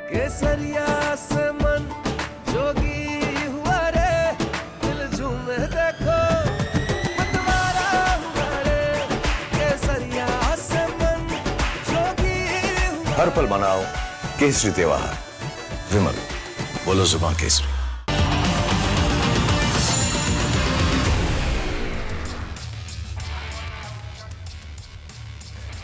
केसरिया से मन जोगी हुआ रे, दिल झूमे देखो मतवारा हुआ रे, केसरिया से मन जोगी हुआ। हर पल मनाओ केसरी त्योहार। विमल, बोलो जुबान केसरी।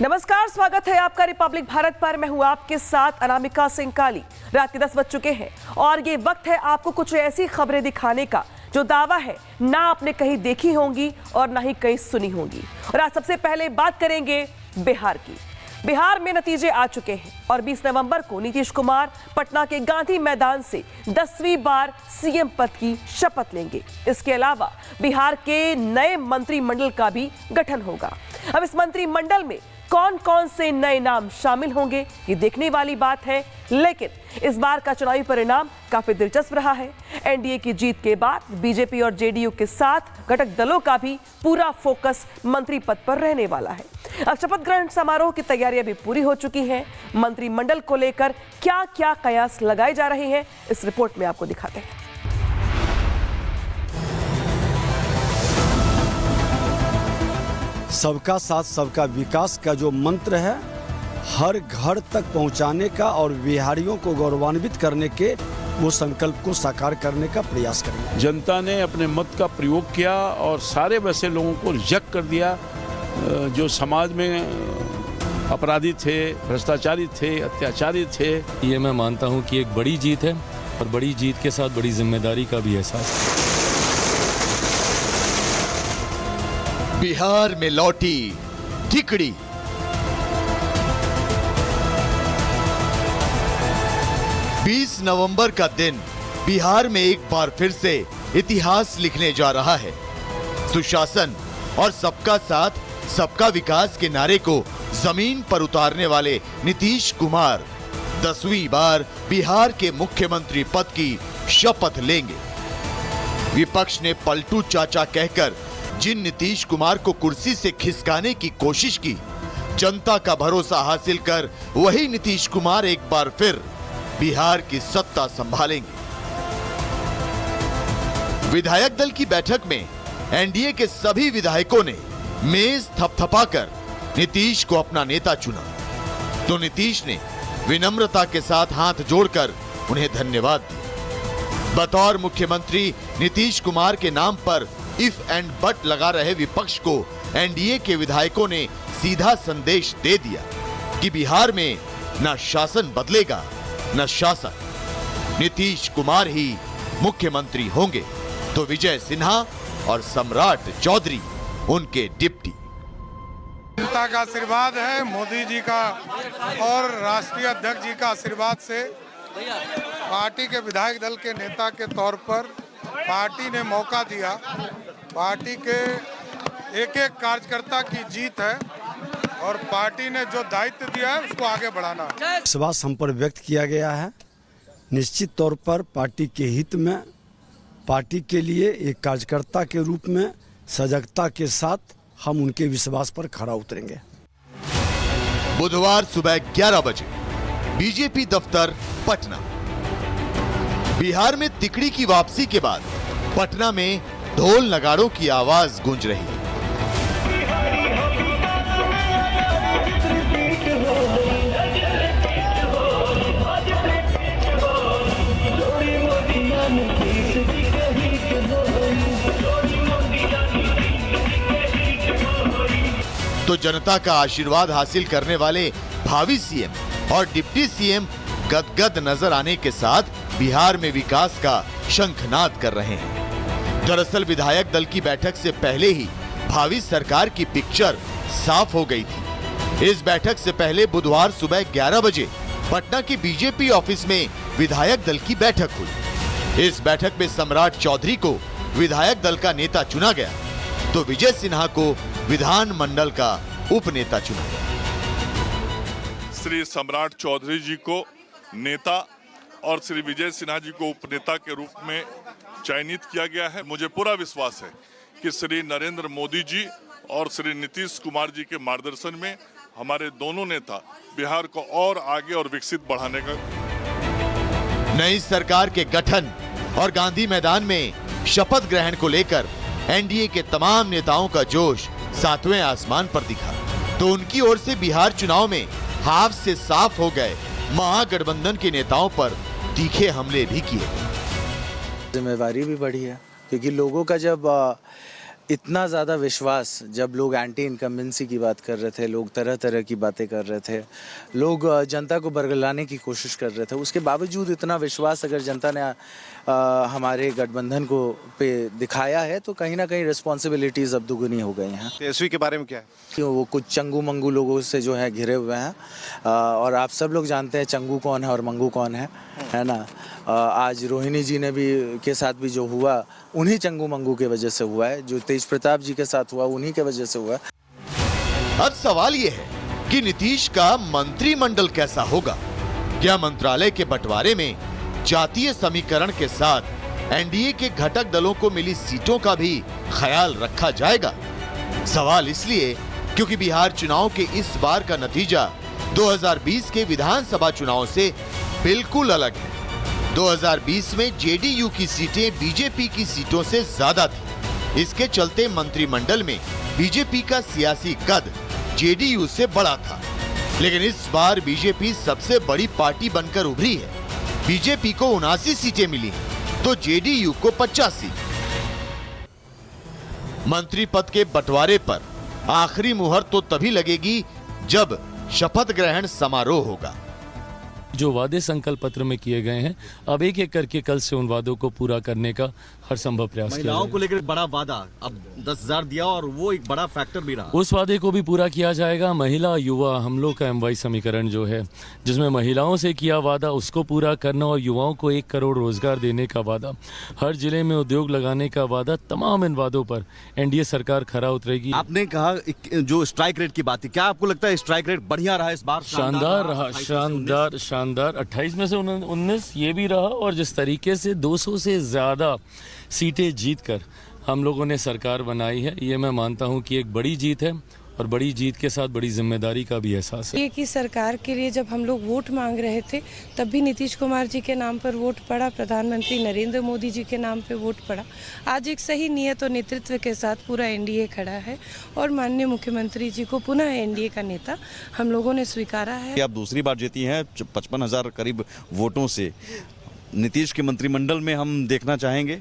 नमस्कार, स्वागत है आपका रिपब्लिक भारत पर। मैं हूं आपके साथ अनामिका सिंह काली। रात के 10 बज चुके हैं और ये वक्त है आपको कुछ ऐसी खबरें दिखाने का जो दावा है ना आपने कहीं देखी होंगी और ना ही कहीं सुनी होंगी। और आज सबसे पहले बात करेंगे बिहार की। बिहार में नतीजे आ चुके हैं और 20 नवंबर को नीतीश कुमार पटना के गांधी मैदान से 10वीं बार सीएम पद की शपथ लेंगे। इसके अलावा बिहार के नए मंत्रिमंडल का भी गठन होगा। अब इस मंत्रिमंडल में कौन कौन से नए नाम शामिल होंगे ये देखने वाली बात है, लेकिन इस बार का चुनावी परिणाम काफी दिलचस्प रहा है। एनडीए की जीत के बाद बीजेपी और जेडीयू के साथ घटक दलों का भी पूरा फोकस मंत्री पद पर रहने वाला है। अब शपथ ग्रहण समारोह की तैयारियां भी पूरी हो चुकी हैं। मंत्रिमंडल को लेकर क्या क्या कयास लगाए जा रहे हैं, इस रिपोर्ट में आपको दिखाते हैं। सबका साथ सबका विकास का जो मंत्र है, हर घर तक पहुंचाने का और बिहारियों को गौरवान्वित करने के वो संकल्प को साकार करने का प्रयास करेंगे। जनता ने अपने मत का प्रयोग किया और सारे वैसे लोगों को रिजेक्ट कर दिया जो समाज में अपराधी थे, भ्रष्टाचारी थे, अत्याचारी थे। ये मैं मानता हूँ कि एक बड़ी जीत है और बड़ी जीत के साथ बड़ी जिम्मेदारी का भी एहसास है। बिहार में लौटी तिकड़ी। बीस नवंबर का दिन बिहार में एक बार फिर से इतिहास लिखने जा रहा है। सुशासन और सबका साथ सबका विकास के नारे को जमीन पर उतारने वाले नीतीश कुमार 10वीं बार बिहार के मुख्यमंत्री पद की शपथ लेंगे। विपक्ष ने पलटू चाचा कहकर जिन नीतीश कुमार को कुर्सी से खिसकाने की कोशिश की, जनता का भरोसा हासिल कर वही नीतीश कुमार एक बार फिर बिहार की सत्ता संभालेंगे। विधायक दल की बैठक में एनडीए के सभी विधायकों ने मेज थपथपाकर नीतीश को अपना नेता चुना, तो नीतीश ने विनम्रता के साथ हाथ जोड़कर उन्हें धन्यवाद दिया। बतौर मुख्यमंत्री नीतीश कुमार के नाम पर इफ एंड बट लगा रहे विपक्ष को एनडीए के विधायकों ने सीधा संदेश दे दिया कि बिहार में न शासन बदलेगा न शासन। नीतीश कुमार ही मुख्यमंत्री होंगे तो विजय सिन्हा और सम्राट चौधरी उनके डिप्टी। जनता का आशीर्वाद है, मोदी जी का और राष्ट्रीय अध्यक्ष जी का आशीर्वाद से पार्टी के विधायक दल के नेता के तौर पर पार्टी ने मौका दिया। पार्टी के एक एक कार्यकर्ता की जीत है और पार्टी ने जो दायित्व दिया है उसको आगे बढ़ाना। विश्वास हम पर व्यक्त किया गया है। निश्चित तौर पर पार्टी के हित में, पार्टी के लिए एक कार्यकर्ता के रूप में सजगता के साथ हम उनके विश्वास पर खरा उतरेंगे। बुधवार सुबह 11 बजे बीजेपी दफ्तर पटना। बिहार में तिकड़ी की वापसी के बाद पटना में ढोल नगाड़ों की आवाज गूंज रही है। तो जनता का आशीर्वाद हासिल करने वाले भावी सीएम और डिप्टी सीएम गदगद नजर आने के साथ बिहार में विकास का शंखनाद कर रहे हैं। दरअसल विधायक दल की बैठक से पहले ही भावी सरकार की पिक्चर साफ हो गई थी। इस बैठक से पहले बुधवार सुबह 11 बजे पटना की बीजेपी ऑफिस में विधायक दल की बैठक हुई। इस बैठक में सम्राट चौधरी को विधायक दल का नेता चुना गया, तो विजय सिन्हा को विधान मंडल का उपनेता चुना गया। श्री सम्राट चौधरी जी को नेता और श्री विजय सिन्हा जी को उपनेता के रूप में चयनित किया गया है। मुझे पूरा विश्वास है कि श्री नरेंद्र मोदी जी और श्री नीतीश कुमार जी के मार्गदर्शन में हमारे दोनों नेता बिहार को और आगे और विकसित बढ़ाने का नई सरकार के गठन और गांधी मैदान में शपथ ग्रहण को लेकर एनडीए के तमाम नेताओं का जोश 7वें आसमान पर दिखा, तो उनकी ओर से बिहार चुनाव में हाफ से साफ हो गए महागठबंधन के नेताओं पर तीखे हमले भी किए। जिम्मेवारी भी बढ़ी है, क्योंकि लोगों का जब इतना ज़्यादा विश्वास, जब लोग एंटी इनकम्बेंसी की बात कर रहे थे, लोग तरह तरह की बातें कर रहे थे, लोग जनता को बरगलाने की कोशिश कर रहे थे, उसके बावजूद इतना विश्वास अगर जनता ने हमारे गठबंधन को पे दिखाया है, तो कहीं ना कहीं रिस्पॉन्सिबिलिटीज़ अब दुगुनी हो गई हैं। तेजस्वी के बारे में क्या है? वो कुछ चंगू मंगू लोगों से जो है घिरे हुए हैं, और आप सब लोग जानते हैं चंगू कौन है और मंगू कौन है ना। आज रोहिणी जी ने भी के साथ भी जो हुआ, उन्हीं चंगू मंगू के वजह से हुआ है। जो तेज प्रताप जी के साथ हुआ, उन्हीं के वजह से हुआ। अब सवाल ये है कि नीतीश का मंत्रिमंडल कैसा होगा? क्या मंत्रालय के बंटवारे में जातीय समीकरण के साथ एनडीए के घटक दलों को मिली सीटों का भी ख्याल रखा जाएगा? सवाल इसलिए क्योंकि बिहार चुनाव के इस बार का नतीजा 2020 के विधानसभा चुनाव से बिल्कुल अलग है। 2020 में जेडीयू की सीटें बीजेपी की सीटों से ज्यादा थी। इसके चलते मंत्रिमंडल में बीजेपी का सियासी कद जेडीयू से बड़ा था, लेकिन इस बार बीजेपी सबसे बड़ी पार्टी बनकर उभरी है। बीजेपी को 79 सीटें मिली तो जेडीयू को 85। मंत्री पद के बंटवारे पर आखिरी मुहर तो तभी लगेगी जब शपथ ग्रहण समारोह होगा। जो वादे संकल्प पत्र में किए गए हैं, अब एक एक करके कल से उन वादों को पूरा करने का हर संभव प्रयास किया महिलाओं को लेकर बड़ा वादा, अब 10,000 दिया और वो एक बड़ा फैक्टर भी रहा। उस वादे को भी पूरा किया जाएगा। महिला युवा हम लोग का MY समीकरण जो है, जिसमें महिलाओं से किया वादा उसको पूरा करना, और युवाओं को 1 करोड़ रोजगार देने का वादा, हर जिले में उद्योग लगाने का वादा, तमाम इन वादों पर एनडीए सरकार खरा उतरेगी। आपने कहा जो स्ट्राइक रेट की बात है, क्या आपको लगता है स्ट्राइक रेट बढ़िया रहा इस बार? शानदार रहा, शानदार 28 में से 19 ये भी रहा। और जिस तरीके से 200 से ज्यादा सीटें जीतकर हम लोगों ने सरकार बनाई है, ये मैं मानता हूं कि एक बड़ी जीत है, और बड़ी जीत के साथ बड़ी जिम्मेदारी का भी एहसास है। ये कि सरकार के लिए जब हम लोग वोट मांग रहे थे, तब भी नीतीश कुमार जी के नाम पर वोट पड़ा, प्रधानमंत्री नरेंद्र मोदी जी के नाम पे वोट पड़ा। आज एक सही नियत और नेतृत्व के साथ पूरा एनडीए खड़ा है, और माननीय मुख्यमंत्री जी को पुनः एनडीए का नेता हम लोगों ने स्वीकारा है। आप दूसरी बार जीती हैं 55,000 करीब वोटों से। नीतीश के मंत्रिमंडल में हम देखना चाहेंगे।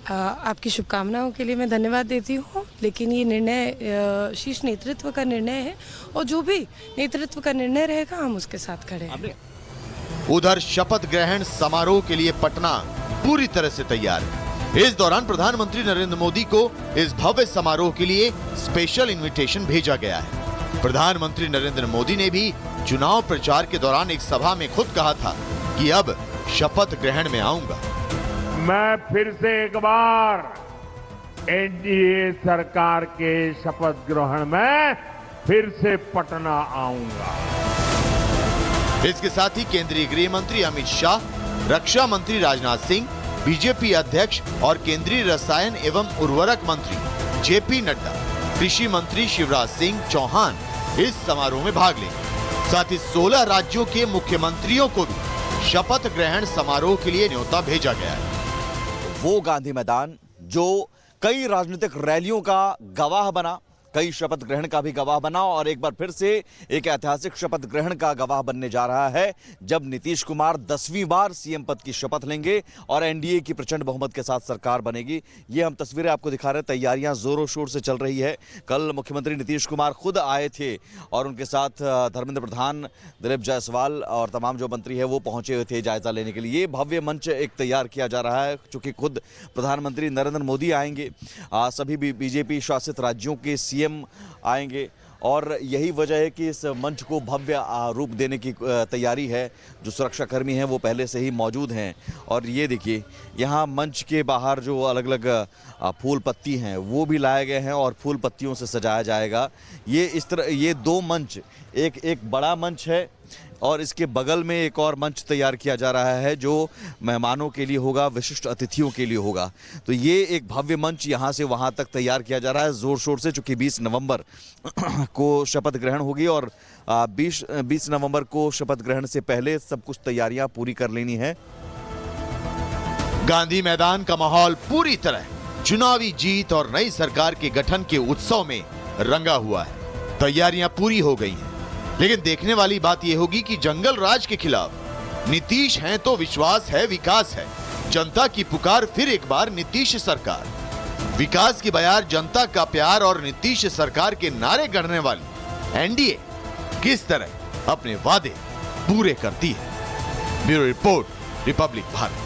आपकी शुभकामनाओं के लिए मैं धन्यवाद देती हूँ, लेकिन ये निर्णय शीर्ष नेतृत्व का निर्णय है, और जो भी नेतृत्व का निर्णय रहेगा हम उसके साथ खड़े हैं। उधर शपथ ग्रहण समारोह के लिए पटना पूरी तरह से तैयार है। इस दौरान प्रधानमंत्री नरेंद्र मोदी को इस भव्य समारोह के लिए स्पेशल इनविटेशन भेजा गया है। प्रधानमंत्री नरेंद्र मोदी ने भी चुनाव प्रचार के दौरान एक सभा में खुद कहा था कि अब शपथ ग्रहण में आऊंगा। मैं फिर से एक बार एनडीए सरकार के शपथ ग्रहण में फिर से पटना आऊंगा। इसके साथ ही केंद्रीय गृह मंत्री अमित शाह, रक्षा मंत्री राजनाथ सिंह, बीजेपी अध्यक्ष और केंद्रीय रसायन एवं उर्वरक मंत्री जेपी नड्डा, कृषि मंत्री शिवराज सिंह चौहान इस समारोह में भाग लेंगे। साथ ही 16 राज्यों के मुख्यमंत्रियों को भी शपथ ग्रहण समारोह के लिए न्योता भेजा गया है। वो गांधी मैदान जो कई राजनीतिक रैलियों का गवाह बना, कई शपथ ग्रहण का भी गवाह बना, और एक बार फिर से एक ऐतिहासिक शपथ ग्रहण का गवाह बनने जा रहा है जब नीतीश कुमार 10वीं बार सीएम पद की शपथ लेंगे और एनडीए की प्रचंड बहुमत के साथ सरकार बनेगी। ये हम तस्वीरें आपको दिखा रहे हैं। तैयारियां जोरों शोर से चल रही है। कल मुख्यमंत्री नीतीश कुमार खुद आए थे और उनके साथ धर्मेंद्र प्रधान, दिलीप जायसवाल और तमाम जो मंत्री है वो पहुंचे हुए थे जायजा लेने के लिए। भव्य मंच एक तैयार किया जा रहा है, चूंकि खुद प्रधानमंत्री नरेंद्र मोदी आएंगे, सभी बीजेपी शासित राज्यों के सीएम आएंगे, और यही वजह है कि इस मंच को भव्य रूप देने की तैयारी है। जो सुरक्षाकर्मी हैं वो पहले से ही मौजूद हैं, और ये देखिए यहाँ मंच के बाहर जो अलग अलग फूल पत्ती हैं वो भी लाए गए हैं और फूल पत्तियों से सजाया जाएगा। ये इस तरह ये 2 मंच, एक बड़ा मंच है और इसके बगल में एक और मंच तैयार किया जा रहा है जो मेहमानों के लिए होगा, विशिष्ट अतिथियों के लिए होगा। तो ये एक भव्य मंच यहाँ से वहाँ तक तैयार किया जा रहा है जोर शोर से, चूँकि 20 नवंबर को शपथ ग्रहण होगी और 20 नवंबर को शपथ ग्रहण से पहले सब कुछ तैयारियां पूरी कर लेनी है। गांधी मैदान का माहौल पूरी तरह चुनावी जीत और नई सरकार के गठन के उत्सव में रंगा हुआ है। तैयारियां पूरी हो गई हैं, लेकिन देखने वाली बात यह होगी कि जंगल राज के खिलाफ नीतीश हैं तो विश्वास है, विकास है। जनता की पुकार फिर एक बार नीतीश सरकार, विकास की बयार, जनता का प्यार और नीतीश सरकार के नारे गढ़ने वाली एनडीए किस तरह अपने वादे पूरे करती है। Bureau report, Republic Bharat.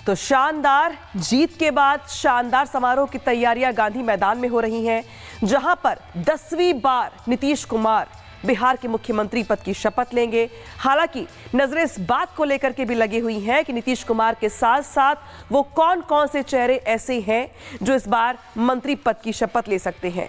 तो शानदार जीत के बाद शानदार समारोह की तैयारियां गांधी मैदान में हो रही हैं, जहां पर 10वीं बार नीतीश कुमार बिहार के मुख्यमंत्री पद की शपथ लेंगे। हालांकि नजरें इस बात को लेकर के भी लगी हुई हैं कि नीतीश कुमार के साथ साथ वो कौन कौन से चेहरे ऐसे हैं जो इस बार मंत्री पद की शपथ ले सकते हैं,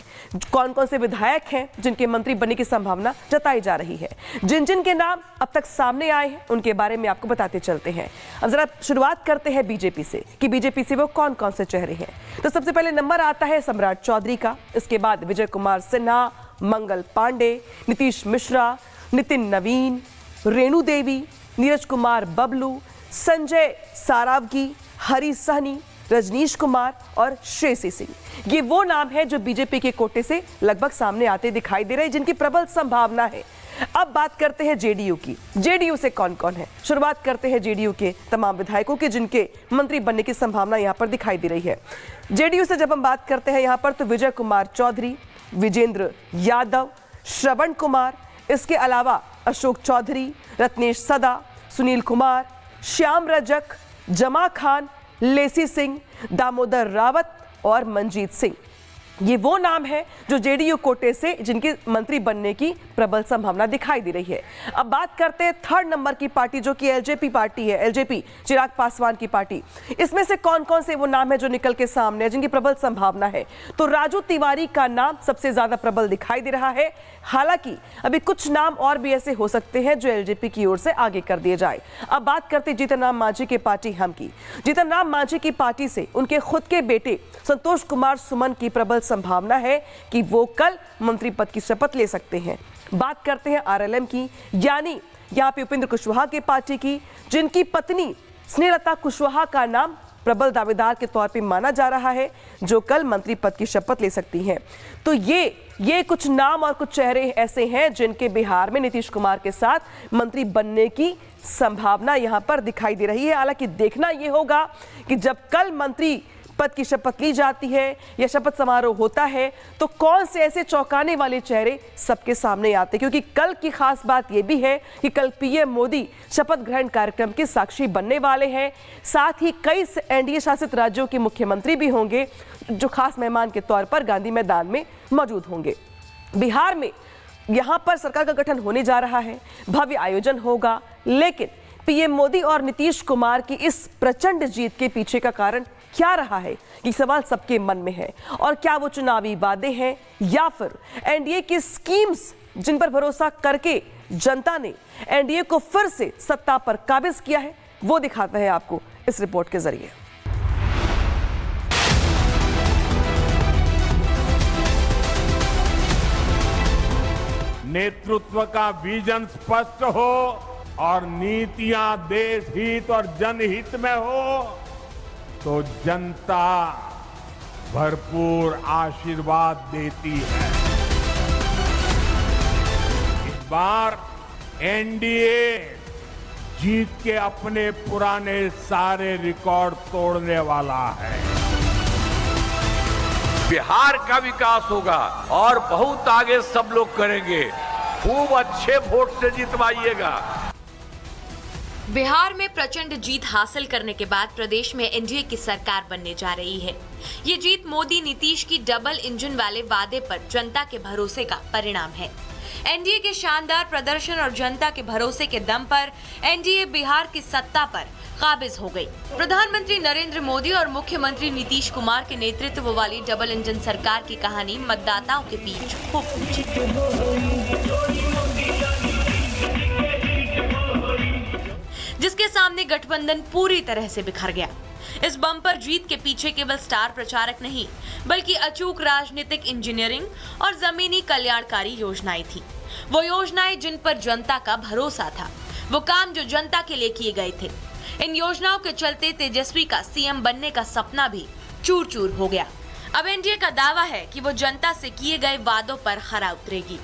कौन कौन से विधायक हैं जिनके मंत्री बनने की संभावना जताई जा रही है। जिन जिन के नाम अब तक सामने आए हैं उनके बारे में आपको बताते चलते हैं। अब जरा शुरुआत करते हैं बीजेपी से कि बीजेपी से वो कौन कौन से चेहरे हैं। तो सबसे पहले नंबर आता है सम्राट चौधरी का, इसके बाद विजय कुमार सिन्हा, मंगल पांडे, नीतीश मिश्रा, नितिन नवीन, रेणु देवी, नीरज कुमार बबलू, संजय सारावगी, हरी सहनी, रजनीश कुमार और श्रेयसी सिंह। ये वो नाम है जो बीजेपी के कोटे से लगभग सामने आते दिखाई दे रहे हैं, जिनकी प्रबल संभावना है। अब बात करते हैं जेडीयू की। जेडीयू से कौन कौन है? शुरुआत करते हैं जेडीयू के तमाम विधायकों की जिनके मंत्री बनने की संभावना यहां पर दिखाई दे रही है। जेडीयू से जब हम बात करते हैं यहां पर, तो विजय कुमार चौधरी, विजेंद्र यादव, श्रवण कुमार, इसके अलावा अशोक चौधरी, रत्नेश सदा, सुनील कुमार, श्याम रजक, जमा खान, लेसी सिंह, दामोदर रावत और मंजीत सिंह। ये वो नाम है जो जेडीयू कोटे से जिनकी मंत्री बनने की प्रबल संभावना दिखाई दे रही है। अब बात करते हैं थर्ड नंबर की पार्टी जो कि एलजेपी पार्टी है, एलजेपी चिराग पासवान की पार्टी। इसमें से कौन कौन से वो नाम है जो निकल के सामने है, जिनकी प्रबल संभावना है? तो राजू तिवारी का नाम सबसे ज्यादा प्रबल दिखाई दे रहा है। हालांकि अभी कुछ नाम और भी ऐसे हो सकते हैं जो एलजेपी की ओर से आगे कर दिए जाए। अब बात करते जीतन राम मांझी की पार्टी हम की। जीतन राम मांझी की पार्टी से उनके खुद के बेटे संतोष कुमार सुमन की प्रबल संभावना है कि वो कल मंत्री पद की शपथ ले सकते हैं। बात करते हैं आरएलएम की, यानी यहाँ पे उपेंद्र कुशवाहा की पार्टी की, जिनकी पत्नी स्नेहलता कुशवाहा का नाम प्रबल दावेदार के तौर पे माना जा रहा है, जो कल मंत्री पद की शपथ ले सकती हैं। तो ये कुछ नाम और कुछ चेहरे ऐसे हैं जिनके बिहार में नीतीश कुमार के साथ मंत्री बनने की संभावना यहां पर दिखाई दे रही है। हालांकि देखना यह होगा कि जब कल मंत्री पद की शपथ ली जाती है या शपथ समारोह होता है तो कौन से ऐसे चौंकाने वाले चेहरे सबके सामने आते हैं, क्योंकि कल की खास बात यह भी है कि कल पीएम मोदी शपथ ग्रहण कार्यक्रम के साक्षी बनने वाले हैं। साथ ही कई एनडीए शासित राज्यों के मुख्यमंत्री भी होंगे जो खास मेहमान के तौर पर गांधी मैदान में मौजूद होंगे। बिहार में यहां पर सरकार का गठन होने जा रहा है, भव्य आयोजन होगा, लेकिन पीएम मोदी और नीतीश कुमार की इस प्रचंड जीत के पीछे का कारण क्या रहा है, ये सवाल सबके मन में है। और क्या वो चुनावी वादे हैं या फिर एनडीए की स्कीम्स जिन पर भरोसा करके जनता ने एनडीए को फिर से सत्ता पर काबिज किया है, वो दिखाते हैं आपको इस रिपोर्ट के जरिए। नेतृत्व का विजन स्पष्ट हो और नीतियां देश हित और जनहित में हो तो जनता भरपूर आशीर्वाद देती है। इस बार एनडीए जीत के अपने पुराने सारे रिकॉर्ड तोड़ने वाला है। बिहार का विकास होगा और बहुत आगे सब लोग करेंगे। खूब अच्छे वोट से जितवाइएगा। बिहार में प्रचंड जीत हासिल करने के बाद प्रदेश में एनडीए की सरकार बनने जा रही है। ये जीत मोदी नीतीश की डबल इंजन वाले वादे पर जनता के भरोसे का परिणाम है। एनडीए के शानदार प्रदर्शन और जनता के भरोसे के दम पर एनडीए बिहार की सत्ता पर काबिज हो गई। प्रधानमंत्री नरेंद्र मोदी और मुख्यमंत्री नीतीश कुमार के नेतृत्व वाली डबल इंजन सरकार की कहानी मतदाताओं के बीच खूब गूंजी। जिसके सामने गठबंधन पूरी तरह से बिखर गया। इस बम्पर जीत के पीछे केवल स्टार प्रचारक नहीं, बल्कि अचूक राजनीतिक इंजीनियरिंग और जमीनी कल्याणकारी योजनाएं थी। वो योजनाएं जिन पर जनता का भरोसा था, वो काम जो जनता के लिए किए गए थे। इन योजनाओं के चलते तेजस्वी का सीएम बनने का सपना भी चूर चूर हो गया। अब एनडीए का दावा है कि वो जनता से किए गए वादों पर खरा उतरेगी।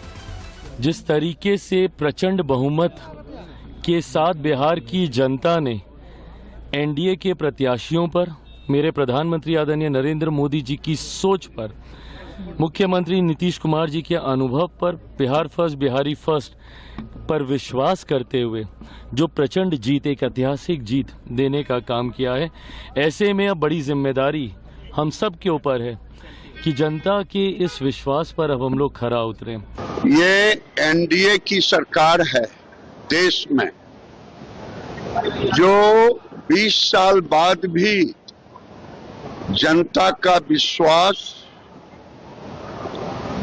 जिस तरीके से प्रचंड बहुमत के साथ बिहार की जनता ने एनडीए के प्रत्याशियों पर, मेरे प्रधानमंत्री आदरणीय नरेंद्र मोदी जी की सोच पर, मुख्यमंत्री नीतीश कुमार जी के अनुभव पर, बिहार फर्स्ट बिहारी फर्स्ट पर विश्वास करते हुए जो प्रचंड जीत, एक ऐतिहासिक जीत देने का काम किया है, ऐसे में अब बड़ी जिम्मेदारी हम सब के ऊपर है कि जनता के इस विश्वास पर अब हम लोग खरा उतरें। ये एनडीए की सरकार है देश में, जो 20 साल बाद भी जनता का विश्वास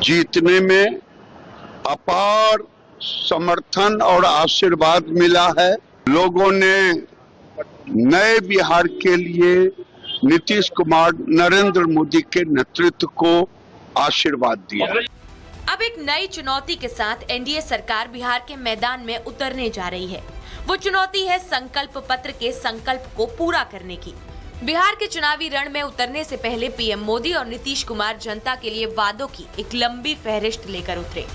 जीतने में अपार समर्थन और आशीर्वाद मिला है। लोगों ने नए बिहार के लिए नीतीश कुमार, नरेंद्र मोदी के नेतृत्व को आशीर्वाद दिया। अब एक नई चुनौती के साथ एनडीए सरकार बिहार के मैदान में उतरने जा रही है। वो चुनौती है संकल्प पत्र के संकल्प को पूरा करने की। बिहार के चुनावी रण में उतरने से पहले पीएम मोदी और नीतीश कुमार जनता के लिए वादों की एक लंबी फहरिस्त लेकर उतरे।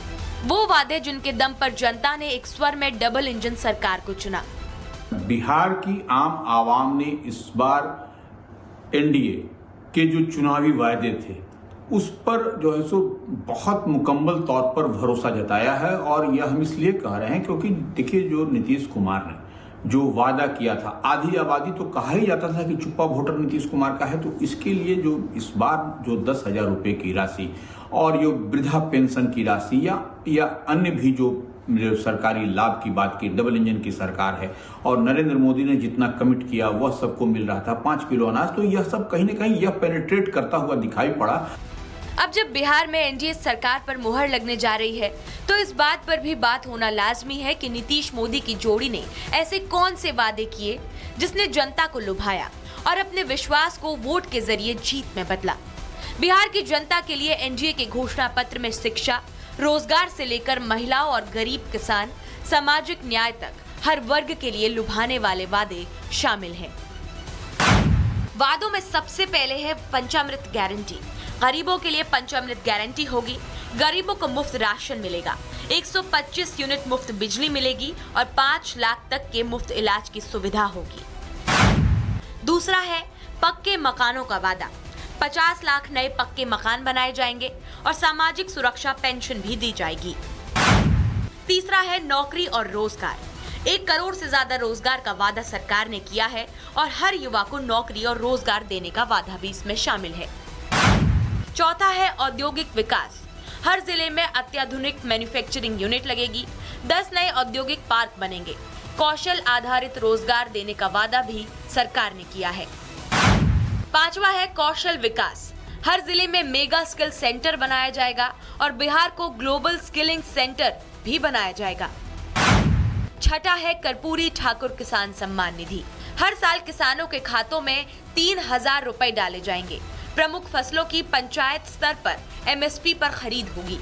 वो वादे जिनके दम पर जनता ने एक स्वर में डबल इंजन सरकार को चुना। बिहार की आम आवाम ने इस बार एनडीए के जो चुनावी वायदे थे उस पर जो है सो बहुत मुकम्मल तौर पर भरोसा जताया है। और यह हम इसलिए कह रहे हैं क्योंकि देखिए, जो नीतीश कुमार ने जो वादा किया था, आधी आबादी तो कहा ही जाता था कि चुप्पा वोटर नीतीश कुमार का है, तो इसके लिए जो इस बार जो 10,000 रुपए की राशि और जो वृद्धा पेंशन की राशि या अन्य भी जो सरकारी लाभ की बात की, डबल इंजन की सरकार है और नरेंद्र मोदी ने जितना कमिट किया वह सबको मिल रहा था 5 किलो अनाज, तो यह सब कहीं न कहीं यह पेनिट्रेट करता हुआ दिखाई पड़ा। अब जब बिहार में एनडीए सरकार पर मुहर लगने जा रही है, तो इस बात पर भी बात होना लाजमी है कि नीतीश मोदी की जोड़ी ने ऐसे कौन से वादे किए जिसने जनता को लुभाया और अपने विश्वास को वोट के जरिए जीत में बदला। बिहार की जनता के लिए एनडीए के घोषणा पत्र में शिक्षा, रोजगार से लेकर महिलाओं और गरीब किसान, सामाजिक न्याय तक हर वर्ग के लिए लुभाने वाले वादे शामिल हैं। वादों में सबसे पहले है पंचामृत गारंटी। गरीबों के लिए पंचामृत गारंटी होगी। गरीबों को मुफ्त राशन मिलेगा, 125 यूनिट मुफ्त बिजली मिलेगी और 5 लाख तक के मुफ्त इलाज की सुविधा होगी। दूसरा है पक्के मकानों का वादा। 50 लाख नए पक्के मकान बनाए जाएंगे और सामाजिक सुरक्षा पेंशन भी दी जाएगी। तीसरा है नौकरी और रोजगार। 1 करोड़ से ज्यादा रोजगार का वादा सरकार ने किया है और हर युवा को नौकरी और रोजगार देने का वादा भी इसमें शामिल है। चौथा है औद्योगिक विकास। हर जिले में अत्याधुनिक मैन्युफैक्चरिंग यूनिट लगेगी, 10 नए औद्योगिक पार्क बनेंगे। कौशल आधारित रोजगार देने का वादा भी सरकार ने किया है। पांचवा है कौशल विकास। हर जिले में मेगा स्किल सेंटर बनाया जाएगा और बिहार को ग्लोबल स्किलिंग सेंटर भी बनाया जाएगा। छठा है कर्पूरी ठाकुर किसान सम्मान निधि। हर साल किसानों के खातों में 3,000 रुपए डाले जाएंगे। प्रमुख फसलों की पंचायत स्तर पर एमएसपी पर खरीद होगी।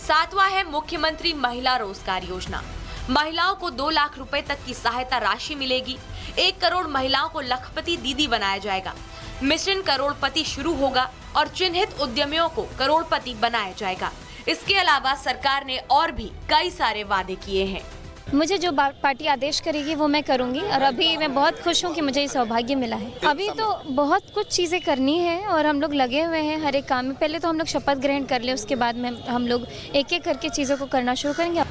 सातवां है मुख्यमंत्री महिला रोजगार योजना। महिलाओं को 2 लाख रुपए तक की सहायता राशि मिलेगी। 1 करोड़ महिलाओं को लखपति दीदी बनाया जाएगा। मिशन करोड़पति शुरू होगा और चिन्हित उद्यमियों को करोड़पति बनाया जाएगा। इसके अलावा सरकार ने और भी कई सारे वादे किए हैं। मुझे जो पार्टी आदेश करेगी वो मैं करूंगी और अभी मैं बहुत खुश हूं कि मुझे ये सौभाग्य मिला है। अभी तो बहुत कुछ चीज़ें करनी है और हम लोग लगे हुए हैं हर एक काम में। पहले तो हम लोग शपथ ग्रहण कर ले, उसके बाद में हम लोग एक एक करके चीज़ों को करना शुरू करेंगे।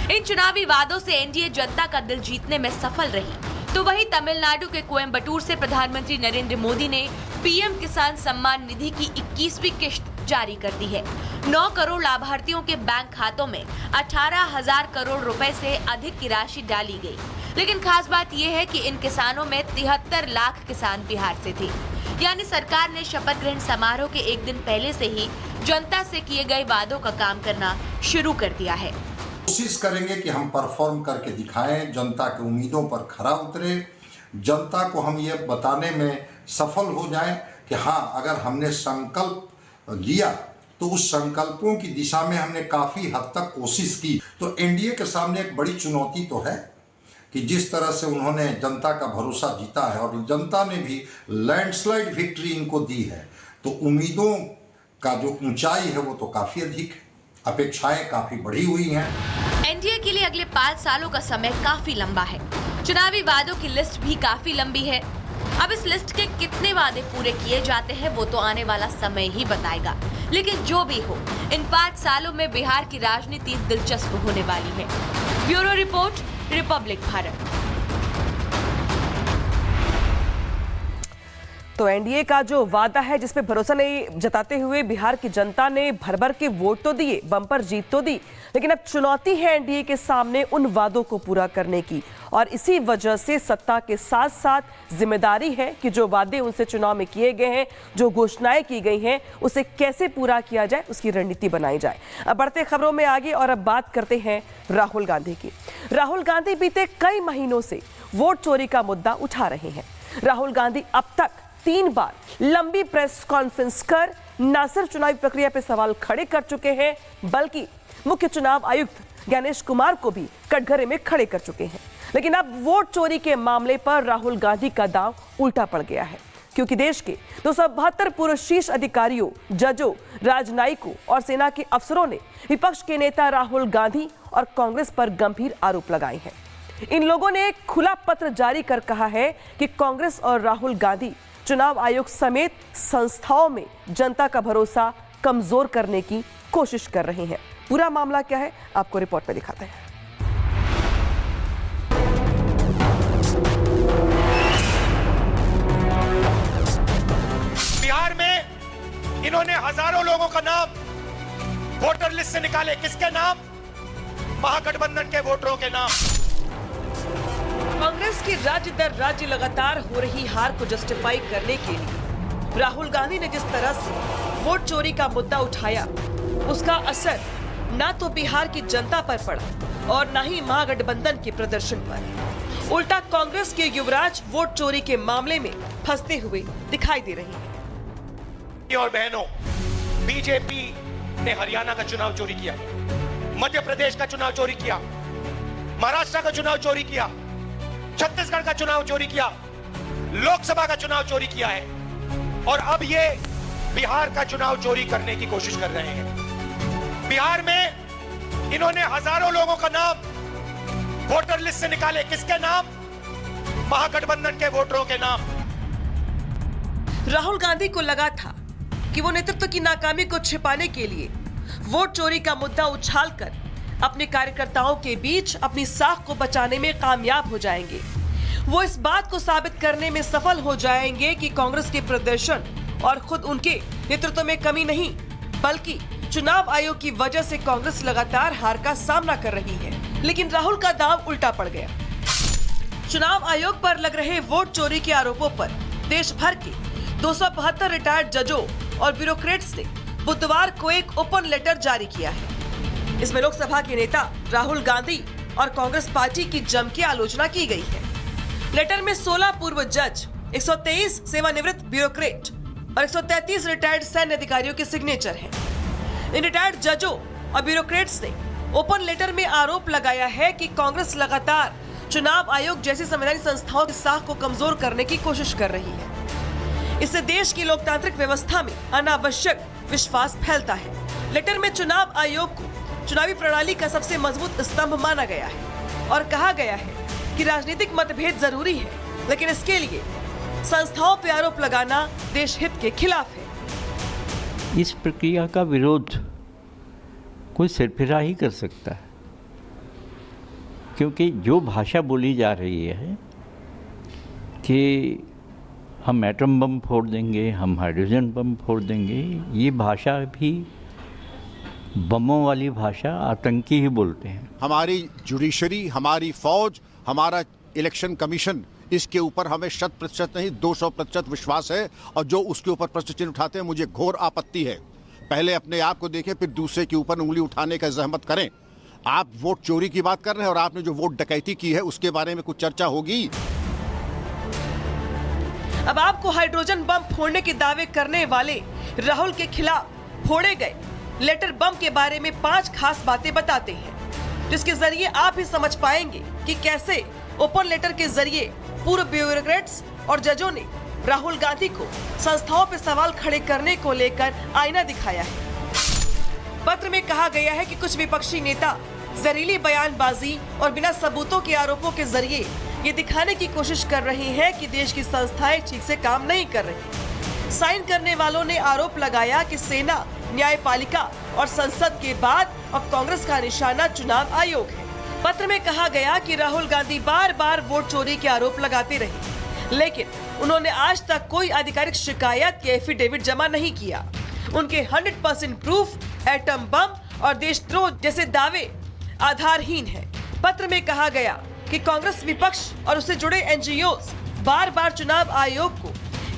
इन चुनावी वादों से एनडीए जनता का दिल जीतने में सफल रही, तो वहीं तमिलनाडु के कोयम्बटूर से प्रधानमंत्री नरेंद्र मोदी ने पीएम किसान सम्मान निधि की 21वीं किश्त जारी कर दी है। 9 करोड़ लाभार्थियों के बैंक खातों में 18,000 करोड़ रुपए से अधिक की राशि डाली गई। लेकिन खास बात यह है कि इन किसानों में 73 लाख किसान बिहार से थे। यानी सरकार ने शपथ ग्रहण समारोह के एक दिन पहले से ही जनता से किए गए वादों का काम करना शुरू कर दिया है। कोशिश करेंगे कि हम परफॉर्म करके दिखाएं, जनता की उम्मीदों पर खरा उतरे, जनता को हम ये बताने में सफल हो जाएं कि हाँ, अगर हमने संकल्प लिया तो उस संकल्पों की दिशा में हमने काफी हद तक कोशिश की। तो एनडीए के सामने एक बड़ी चुनौती तो है कि जिस तरह से उन्होंने जनता का भरोसा जीता है और जनता ने भी लैंडस्लाइड विक्ट्री इनको दी है, तो उम्मीदों का जो ऊंचाई है वो तो काफी अधिक है, अपेक्षाएं काफी बढ़ी हुई हैं। एनडीए के लिए अगले 5 सालों का समय काफी लंबा है। चुनावी वादों की लिस्ट भी काफी लंबी है। अब इस लिस्ट के कितने वादे पूरे किए जाते हैं वो तो आने वाला समय ही बताएगा। लेकिन जो भी हो, इन 5 सालों में बिहार की राजनीति दिलचस्प होने वाली है। Bureau report, Republic Bharat. तो एनडीए का जो वादा है, जिसपे भरोसा नहीं जताते हुए बिहार की जनता ने भर भर के वोट तो दिए, बम्पर जीत तो दी, लेकिन अब चुनौती है एनडीए के सामने उन वादों को पूरा करने की। और इसी वजह से सत्ता के साथ साथ जिम्मेदारी है कि जो वादे उनसे चुनाव में किए गए हैं, जो घोषणाएं की गई हैं, उसे कैसे पूरा किया जाए, उसकी रणनीति बनाई जाए। अब बढ़ते खबरों में आगे और अब बात करते हैं राहुल गांधी की। राहुल गांधी बीते कई महीनों से वोट चोरी का मुद्दा उठा रहे हैं। राहुल गांधी अब तक 3 बार लंबी प्रेस कॉन्फ्रेंस कर न सिर्फ चुनावी प्रक्रिया पर सवाल खड़े कर चुके हैं, बल्कि मुख्य चुनाव आयुक्त गणेश कुमार को भी कटघरे में खड़े कर चुके हैं। लेकिन अब वोट चोरी के मामले पर राहुल गांधी का दांव उल्टा पड़ गया है, क्योंकि देश के 272 पूर्व शीर्ष अधिकारियों, जजों, राजनयिकों और सेना के अफसरों ने विपक्ष के नेता राहुल गांधी और कांग्रेस पर गंभीर आरोप लगाए हैं। इन लोगों ने एक खुला पत्र जारी कर कहा है कि कांग्रेस और राहुल गांधी चुनाव आयोग समेत संस्थाओं में जनता का भरोसा कमजोर करने की कोशिश कर रहे हैं। पूरा मामला क्या है, आपको रिपोर्ट में दिखाते हैं। बिहार में इन्होंने हजारों लोगों का नाम वोटर लिस्ट से निकाले। किसके नाम? महागठबंधन के वोटरों के नाम। कांग्रेस की राज्य दर राज्य लगातार हो रही हार को जस्टिफाई करने के लिए राहुल गांधी ने जिस तरह से वोट चोरी का मुद्दा उठाया, उसका असर न तो बिहार की जनता पर पड़ा और न ही महागठबंधन के प्रदर्शन पर। उल्टा कांग्रेस के युवराज वोट चोरी के मामले में फंसते हुए दिखाई दे रही है। और बहनों, बीजेपी ने हरियाणा का चुनाव चोरी किया, मध्य प्रदेश का चुनाव चोरी किया, महाराष्ट्र का चुनाव चोरी किया, छत्तीसगढ़ का चुनाव चोरी किया, लोकसभा का चुनाव चोरी किया है और अब ये बिहार का चुनाव चोरी करने की कोशिश कर रहे हैं। बिहार में इन्होंने हजारों लोगों का नाम वोटर लिस्ट से निकाले। किसके नाम? महागठबंधन के वोटरों के नाम। राहुल गांधी को लगा था कि वो नेतृत्व की नाकामी को छिपाने के लिए वोट चोरी का मुद्दा उछालकर अपने कार्यकर्ताओं के बीच अपनी साख को बचाने में कामयाब हो जाएंगे। वो इस बात को साबित करने में सफल हो जाएंगे कि कांग्रेस के प्रदर्शन और खुद उनके नेतृत्व में कमी नहीं, बल्कि चुनाव आयोग की वजह से कांग्रेस लगातार हार का सामना कर रही है। लेकिन राहुल का दांव उल्टा पड़ गया। चुनाव आयोग पर लग रहे वोट चोरी के आरोपों पर देश भर के 272 रिटायर्ड जजों और ब्यूरोक्रेट्स ने बुधवार को एक ओपन लेटर जारी किया है। इसमें लोकसभा के नेता राहुल गांधी और कांग्रेस पार्टी की जम के आलोचना की गई है। लेटर में 16 पूर्व जज, 123 सेवानिवृत्त ब्यूरोक्रेट और 133 रिटायर्ड सैन्य अधिकारियों के सिग्नेचर हैं। इन रिटायर्ड जजों और ब्यूरोक्रेट्स ने ओपन लेटर में आरोप लगाया है कि कांग्रेस लगातार चुनाव आयोग जैसी संवैधानिक संस्थाओं की साख को कमजोर करने की कोशिश कर रही है। इससे देश की लोकतांत्रिक व्यवस्था में अनावश्यक विश्वास फैलता है। लेटर में चुनाव आयोग को चुनावी प्रणाली का सबसे मजबूत स्तंभ माना गया है और कहा गया है कि राजनीतिक मतभेद जरूरी है, लेकिन इसके लिए संस्थाओं पर आरोप लगाना देश हित के खिलाफ है। इस प्रक्रिया का विरोध कोई सिरफिरा ही कर सकता है, क्योंकि जो भाषा बोली जा रही है कि हम एटम बम फोड़ देंगे, हम हाइड्रोजन बम फोड़ देंगे, ये भाषा भी बमों वाली भाषा आतंकी ही बोलते हैं। हमारी जुडिशरी, हमारी फौज, हमारा इलेक्शन कमीशन, इसके ऊपर हमें 100% नहीं 200% विश्वास है, और जो उसके ऊपर प्रश्न चिन्ह उठाते हैं मुझे घोर आपत्ति है। पहले अपने आप को देखें, फिर दूसरे के ऊपर उंगली उठाने का जहमत करें। आप वोट चोरी की बात कर रहे हैं और आपने जो वोट डकैती की है उसके बारे में कुछ चर्चा होगी। अब आपको हाइड्रोजन बम फोड़ने के दावे करने वाले राहुल के खिलाफ फोड़े गए लेटर बम के बारे में 5 खास बातें बताते हैं, जिसके जरिए आप ही समझ पाएंगे कि कैसे ओपन लेटर के जरिए पूर्व ब्यूरोक्रेट्स और जजों ने राहुल गांधी को संस्थाओं पर सवाल खड़े करने को लेकर आईना दिखाया है। पत्र में कहा गया है कि कुछ विपक्षी नेता जहरीली बयानबाजी और बिना सबूतों के आरोपों के जरिए ये दिखाने की कोशिश कर रहे हैं कि देश की संस्थाएं ठीक से काम नहीं कर रही। साइन करने वालों ने आरोप लगाया कि सेना, न्यायपालिका और संसद के बाद अब कांग्रेस का निशाना चुनाव आयोग है। पत्र में कहा गया कि राहुल गांधी बार बार वोट चोरी के आरोप लगाते रहे, लेकिन उन्होंने आज तक कोई आधिकारिक शिकायत या एफिडेविट जमा नहीं किया। उनके 100% प्रूफ, एटम बम और देशद्रोह जैसे दावे आधारहीन है। पत्र में कहा गया कि कांग्रेस विपक्ष और उससे जुड़े एनजीओज बार बार चुनाव आयोग को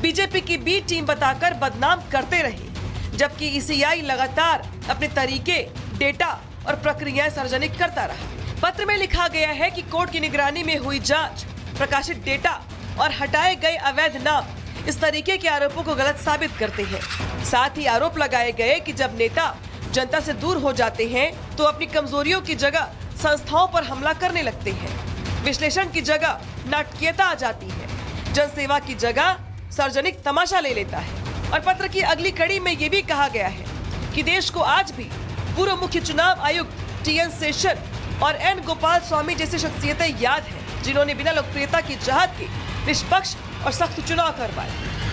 बीजेपी की बी टीम बताकर बदनाम करते रहे, जबकि ईसीआई लगातार अपने तरीके, डेटा और प्रक्रियाएं सार्वजनिक करता रहा। पत्र में लिखा गया है कि कोर्ट की निगरानी में हुई जांच, प्रकाशित डेटा और हटाए गए अवैध नाम इस तरीके के आरोपों को गलत साबित करते हैं। साथ ही आरोप लगाए गए कि जब नेता जनता से दूर हो जाते हैं तो अपनी कमजोरियों की जगह संस्थाओं पर हमला करने लगते हैं। विश्लेषण की जगह नाटकीयता आ जाती है, जनसेवा की जगह सार्वजनिक तमाशा ले लेता है। और पत्र की अगली कड़ी में ये भी कहा गया है कि देश को आज भी पूर्व मुख्य चुनाव आयुक्त टीएन शेषन और एन गोपाल स्वामी जैसी शख्सियतें याद हैं, जिन्होंने बिना लोकप्रियता की चाहत के निष्पक्ष और सख्त चुनाव करवाए।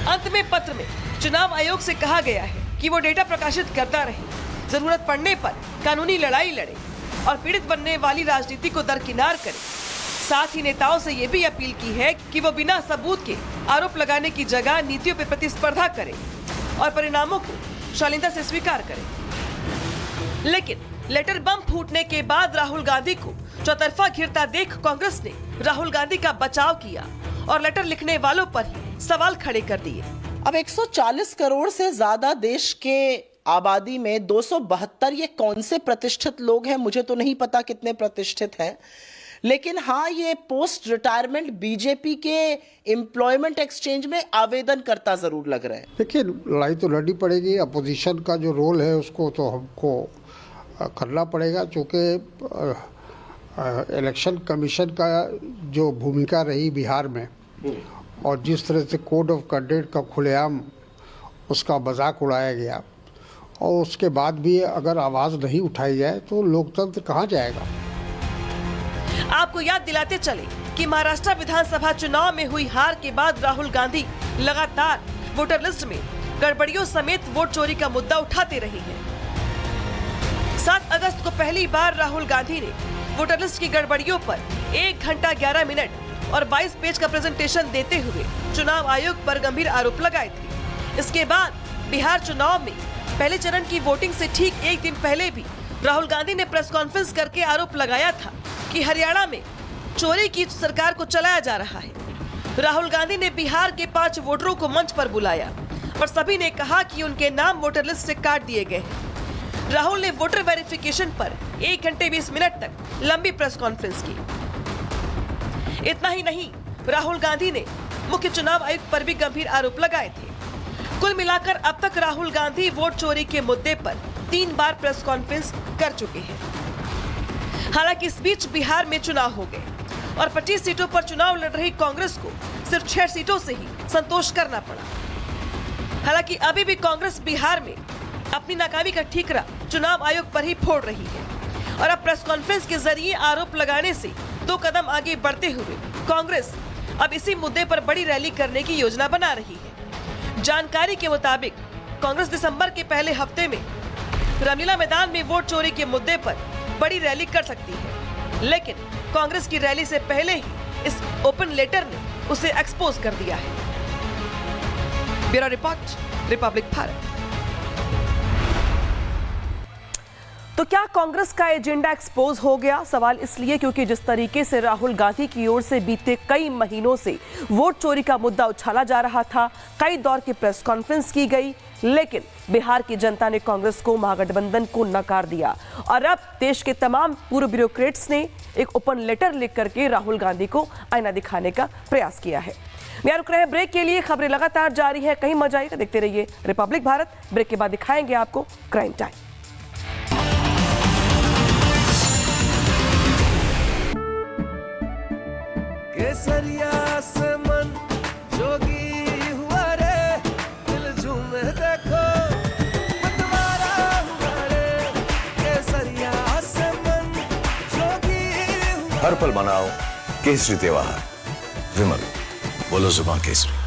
अंत में पत्र में चुनाव आयोग से कहा गया है कि वो डेटा प्रकाशित करता रहे, जरूरत पड़ने पर कानूनी लड़ाई लड़े और पीड़ित बनने वाली राजनीति को दरकिनार करे। साथ ही नेताओं से ये भी अपील की है कि वो बिना सबूत के आरोप लगाने की जगह नीतियों पर प्रतिस्पर्धा करें और परिणामों को शालीनता से स्वीकार करें। लेकिन लेटर बम फूटने के बाद राहुल गांधी को चौतरफा घिरता देख कांग्रेस ने राहुल गांधी का बचाव किया और लेटर लिखने वालों पर ही सवाल खड़े कर दिए। अब 140 करोड़ से ज्यादा देश के आबादी में 272 ये कौन से प्रतिष्ठित लोग हैं, मुझे तो नहीं पता कितने प्रतिष्ठित हैं, लेकिन हाँ ये पोस्ट रिटायरमेंट बीजेपी के एम्प्लॉयमेंट एक्सचेंज में आवेदन करता जरूर लग रहे हैं। देखिए, लड़ाई तो लड़नी पड़ेगी। अपोजिशन का जो रोल है उसको तो हमको करना पड़ेगा, चूँकि इलेक्शन कमीशन का जो भूमिका रही बिहार में और जिस तरह से कोड ऑफ कंडक्ट का खुलेआम उसका मजाक उड़ाया गया, और उसके बाद भी अगर आवाज़ नहीं उठाई जाए तो लोकतंत्र कहाँ जाएगा। आपको याद दिलाते चले कि महाराष्ट्र विधानसभा चुनाव में हुई हार के बाद राहुल गांधी लगातार वोटर लिस्ट में गड़बड़ियों समेत वोट चोरी का मुद्दा उठाते रहे हैं। 7 अगस्त को पहली बार राहुल गांधी ने वोटर लिस्ट की गड़बड़ियों पर 1 घंटा 11 मिनट और 22 पेज का प्रेजेंटेशन देते हुए चुनाव आयोग पर गंभीर आरोप लगाए थे। इसके बाद बिहार चुनाव में पहले चरण की वोटिंग से ठीक एक दिन पहले भी राहुल गांधी ने प्रेस कॉन्फ्रेंस करके आरोप लगाया था कि हरियाणा में चोरी की सरकार को चलाया जा रहा है। राहुल गांधी ने बिहार के 5 वोटरों को मंच पर बुलाया और सभी ने कहा कि उनके नाम वोटर लिस्ट से काट दिए गए हैं। राहुल ने वोटर वेरिफिकेशन पर 1 घंटे 20 मिनट तक लंबी प्रेस कॉन्फ्रेंस की। इतना ही नहीं, राहुल गांधी ने मुख्य चुनाव आयुक्त पर भी गंभीर आरोप लगाए थे। कुल मिलाकर अब तक राहुल गांधी वोट चोरी के मुद्दे पर 3 बार प्रेस कॉन्फ्रेंस कर चुके हैं। हालांकि इस बीच बिहार में चुनाव हो गए और 25 सीटों पर चुनाव लड़ रही कांग्रेस को सिर्फ 6 सीटों से ही संतोष करना पड़ा। हालांकि अभी भी कांग्रेस बिहार में अपनी नाकामी का ठीकरा चुनाव आयोग पर ही फोड़ रही है और अब प्रेस कॉन्फ्रेंस के जरिए आरोप लगाने से 2 कदम आगे बढ़ते हुए कांग्रेस अब इसी मुद्दे पर बड़ी रैली करने की योजना बना रही है। जानकारी के मुताबिक कांग्रेस दिसंबर के पहले हफ्ते में रामलीला मैदान में वोट चोरी के मुद्दे पर बड़ी रैली कर सकती है, लेकिन कांग्रेस की रैली से पहले ही इस ओपन लेटर ने उसे एक्सपोज कर दिया है। Bureau report, Republic Bharat. तो क्या कांग्रेस का एजेंडा एक्सपोज हो गया? सवाल इसलिए क्योंकि जिस तरीके से राहुल गांधी की ओर से बीते कई महीनों से वोट चोरी का मुद्दा उछाला जा रहा था, कई दौर की प्रेस कॉन्फ्रेंस की गई, लेकिन बिहार की जनता ने कांग्रेस को महागठबंधन को नकार दिया और अब देश के तमाम पूर्व ब्यूरोक्रेट्स ने एक ओपन लेटर लिख करके राहुल गांधी को आईना दिखाने का प्रयास किया है। मैं रुक रहे हैं ब्रेक के लिए, खबरें लगातार जारी है, कहीं मत जाइएगा, देखते रहिए रिपब्लिक भारत। ब्रेक के बाद दिखाएंगे आपको क्राइम टाइम। केसरिया से मन जोगी हुआ रे, दिल झूमे देखो मतवारा हुआ रे, केसरिया से मन जोगी हुआ। हर पल मनाओ केसरी त्योहार। विमल, बोलो जुबान केसरी।